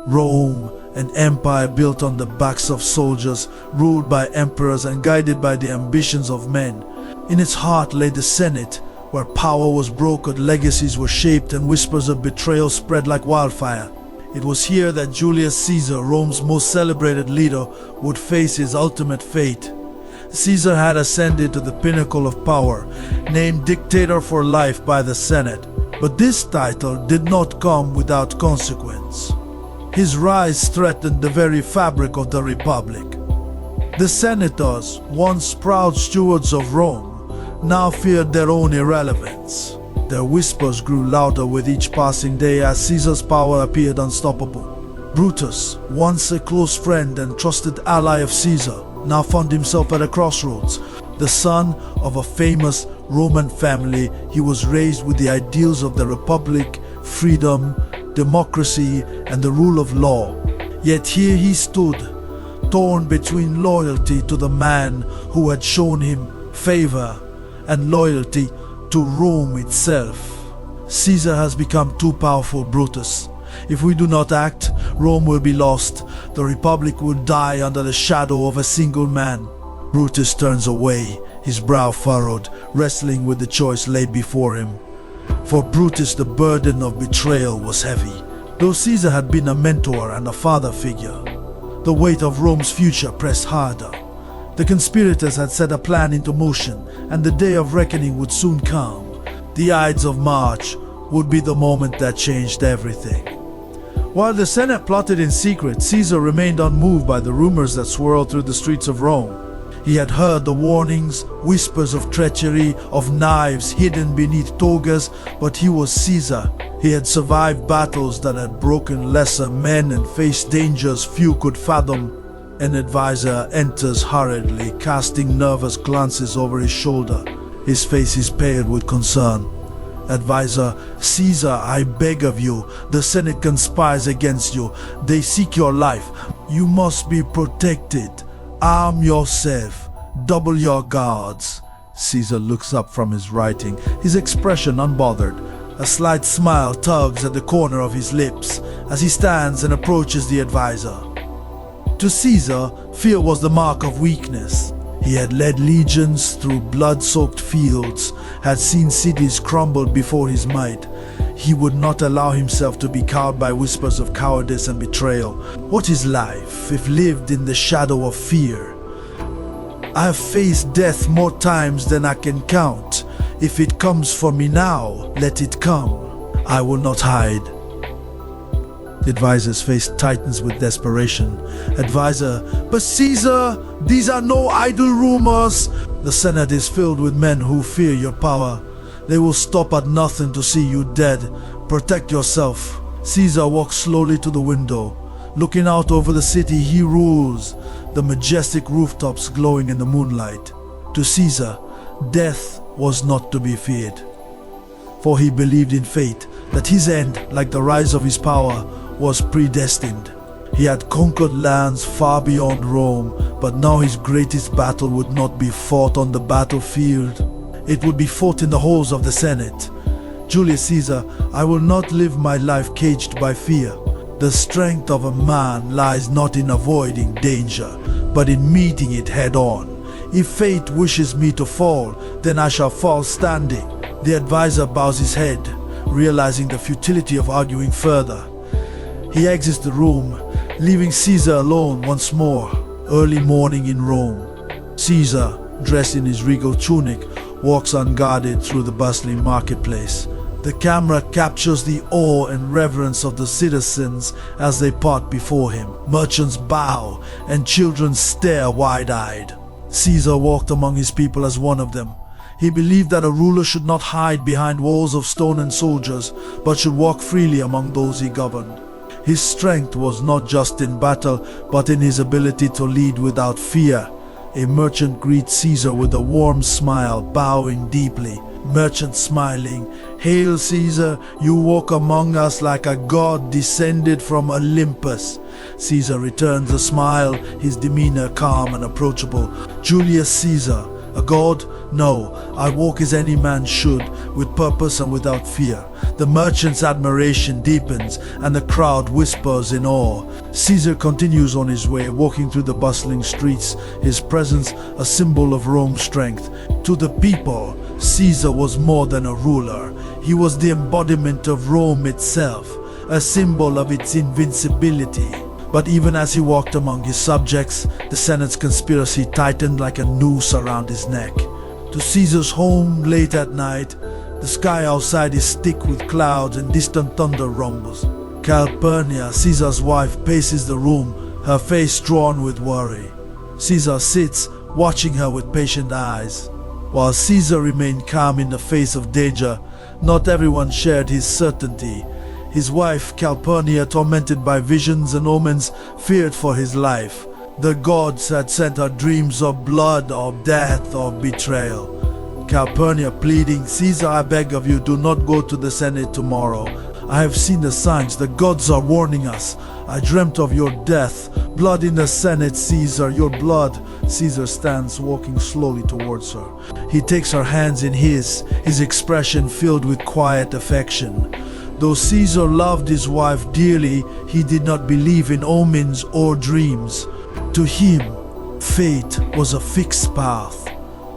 Rome, an empire built on the backs of soldiers, ruled by emperors and guided by the ambitions of men. In its heart lay the Senate, where power was brokered, legacies were shaped, and whispers of betrayal spread like wildfire. It was here that Julius Caesar, Rome's most celebrated leader, would face his ultimate fate. Caesar had ascended to the pinnacle of power, named dictator for life by the Senate. But this title did not come without consequence. His rise threatened the very fabric of the Republic. The senators, once proud stewards of Rome, now feared their own irrelevance. Their whispers grew louder with each passing day as Caesar's power appeared unstoppable. Brutus, once a close friend and trusted ally of Caesar, now found himself at a crossroads. The son of a famous Roman family, he was raised with the ideals of the Republic, freedom, democracy, and the rule of law. Yet here he stood, torn between loyalty to the man who had shown him favor and loyalty to Rome itself. Caesar has become too powerful, Brutus. If we do not act, Rome will be lost. The Republic will die under the shadow of a single man. Brutus turns away, his brow furrowed, wrestling with the choice laid before him. For Brutus, the burden of betrayal was heavy. Though Caesar had been a mentor and a father figure, the weight of Rome's future pressed harder. The conspirators had set a plan into motion, and the day of reckoning would soon come. The Ides of March would be the moment that changed everything. While the Senate plotted in secret, Caesar remained unmoved by the rumors that swirled through the streets of Rome. He had heard the warnings, whispers of treachery, of knives hidden beneath togas, but he was Caesar. He had survived battles that had broken lesser men and faced dangers few could fathom. An advisor enters hurriedly, casting nervous glances over his shoulder. His face is pale with concern. Advisor: Caesar, I beg of you, the Senate conspires against you. They seek your life. You must be protected. Arm yourself. Double your guards. Caesar looks up from his writing, his expression unbothered. A slight smile tugs at the corner of his lips as he stands and approaches the advisor. To Caesar, fear was the mark of weakness. He had led legions through blood-soaked fields, had seen cities crumble before his might. He would not allow himself to be cowed by whispers of cowardice and betrayal. What is life if lived in the shadow of fear? I have faced death more times than I can count. If it comes for me now, let it come. I will not hide. The advisor's face tightens with desperation. Advisor: but Caesar, these are no idle rumors. The Senate is filled with men who fear your power. They will stop at nothing to see you dead. Protect yourself. Caesar walks slowly to the window. Looking out over the city he rules, the majestic rooftops glowing in the moonlight. To Caesar, death was not to be feared. For he believed in fate, that his end, like the rise of his power, was predestined. He had conquered lands far beyond Rome, but now his greatest battle would not be fought on the battlefield. It would be fought in the halls of the Senate. Julius Caesar, I will not live my life caged by fear. The strength of a man lies not in avoiding danger, but in meeting it head on. If fate wishes me to fall, then I shall fall standing. The advisor bows his head, realizing the futility of arguing further. He exits the room, leaving Caesar alone once more. Early morning in Rome. Caesar, dressed in his regal tunic, walks unguarded through the bustling marketplace. The camera captures the awe and reverence of the citizens as they part before him. Merchants bow and children stare wide-eyed. Caesar walked among his people as one of them. He believed that a ruler should not hide behind walls of stone and soldiers, but should walk freely among those he governed. His strength was not just in battle, but in his ability to lead without fear. A merchant greets Caesar with a warm smile, bowing deeply. Merchant smiling, "Hail Caesar, you walk among us like a god descended from Olympus." Caesar returns a smile, his demeanor calm and approachable. Julius Caesar, A god? No, I walk as any man should, with purpose and without fear. The merchant's admiration deepens, and the crowd whispers in awe. Caesar continues on his way, walking through the bustling streets, his presence a symbol of Rome's strength. To the people, Caesar was more than a ruler. He was the embodiment of Rome itself, a symbol of its invincibility. But even as he walked among his subjects, the Senate's conspiracy tightened like a noose around his neck. To Caesar's home late at night, the sky outside is thick with clouds and distant thunder rumbles. Calpurnia, Caesar's wife, paces the room, her face drawn with worry. Caesar sits, watching her with patient eyes. While Caesar remained calm in the face of danger, not everyone shared his certainty. His wife, Calpurnia, tormented by visions and omens, feared for his life. The gods had sent her dreams of blood, of death, of betrayal. Calpurnia pleading, "Caesar, I beg of you, do not go to the Senate tomorrow. I have seen the signs, the gods are warning us. I dreamt of your death. Blood in the Senate, Caesar, your blood." Caesar stands, walking slowly towards her. He takes her hands in his expression filled with quiet affection. Though Caesar loved his wife dearly, he did not believe in omens or dreams. To him, fate was a fixed path,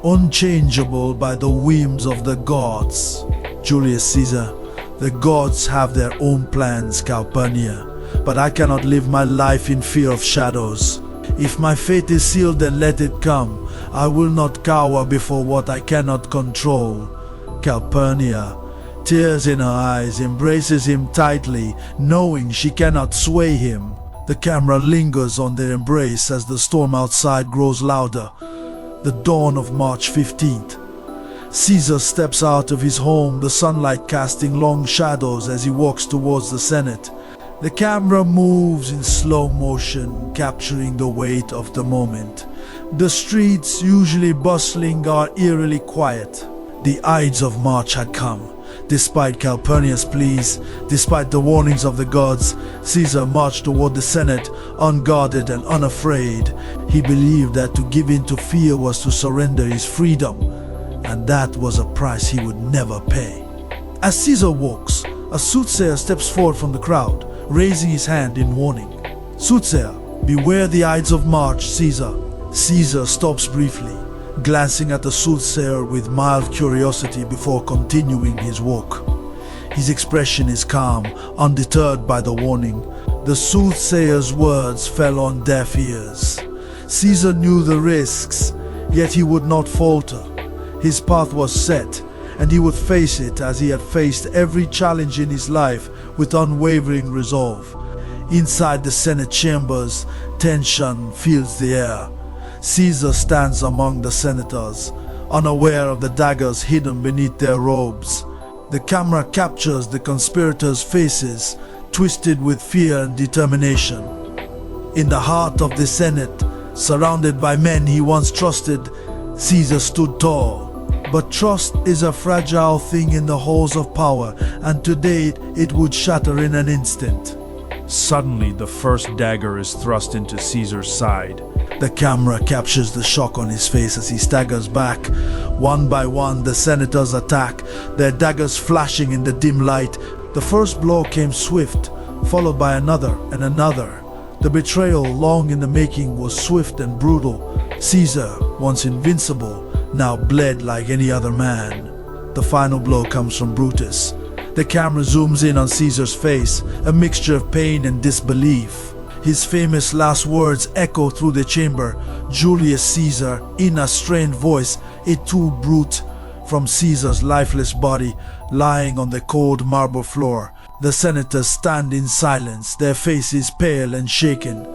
unchangeable by the whims of the gods. Julius Caesar, the gods have their own plans, Calpurnia, but I cannot live my life in fear of shadows. If my fate is sealed, then let it come. I will not cower before what I cannot control. Calpurnia, tears in her eyes, embraces him tightly, knowing she cannot sway him. The camera lingers on their embrace as the storm outside grows louder. The dawn of March 15th. Caesar steps out of his home, the sunlight casting long shadows as he walks towards the Senate. The camera moves in slow motion, capturing the weight of the moment. The streets, usually bustling, are eerily quiet. The Ides of March had come. Despite Calpurnia's pleas, despite the warnings of the gods, Caesar marched toward the Senate, unguarded and unafraid. He believed that to give in to fear was to surrender his freedom, and that was a price he would never pay. As Caesar walks, a soothsayer steps forward from the crowd, raising his hand in warning. "Soothsayer, beware the Ides of March, Caesar." Caesar stops briefly, glancing at the soothsayer with mild curiosity before continuing his walk. His expression is calm, undeterred by the warning. The soothsayer's words fell on deaf ears. Caesar knew the risks, yet he would not falter. His path was set, and he would face it as he had faced every challenge in his life with unwavering resolve. Inside the Senate chambers, tension fills the air. Caesar stands among the senators, unaware of the daggers hidden beneath their robes. The camera captures the conspirators' faces, twisted with fear and determination. In the heart of the Senate, surrounded by men he once trusted, Caesar stood tall. But trust is a fragile thing in the halls of power, and today it would shatter in an instant. Suddenly, the first dagger is thrust into Caesar's side. The camera captures the shock on his face as he staggers back. One by one, the senators attack, their daggers flashing in the dim light. The first blow came swift, followed by another and another. The betrayal, long in the making, was swift and brutal. Caesar, once invincible, now bled like any other man. The final blow comes from Brutus. The camera zooms in on Caesar's face, a mixture of pain and disbelief. His famous last words echo through the chamber. "Julius Caesar," in a strained voice, it too brute, from Caesar's lifeless body lying on the cold marble floor. The senators stand in silence, their faces pale and shaken.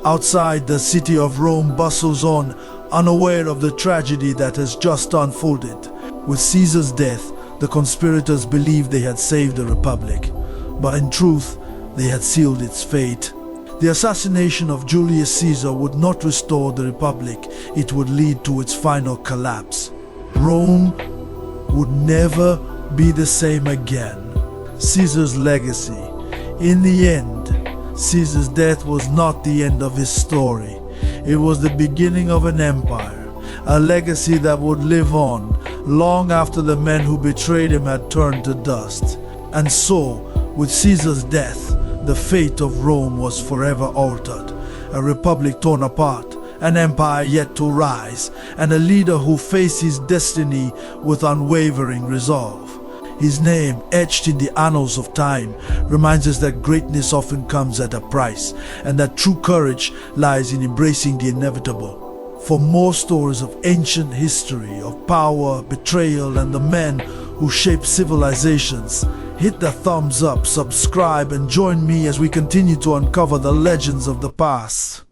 Outside, the city of Rome bustles on, unaware of the tragedy that has just unfolded. With Caesar's death, the conspirators believed they had saved the Republic, but in truth, they had sealed its fate. The assassination of Julius Caesar would not restore the Republic, it would lead to its final collapse. Rome would never be the same again. Caesar's legacy. In the end, Caesar's death was not the end of his story. It was the beginning of an empire, a legacy that would live on long after the men who betrayed him had turned to dust. And so, with Caesar's death, the fate of Rome was forever altered, a republic torn apart, an empire yet to rise, and a leader who faced his destiny with unwavering resolve. His name, etched in the annals of time, reminds us that greatness often comes at a price, and that true courage lies in embracing the inevitable. For more stories of ancient history, of power, betrayal, and the men who shaped civilizations, hit the thumbs up, subscribe, and join me as we continue to uncover the legends of the past.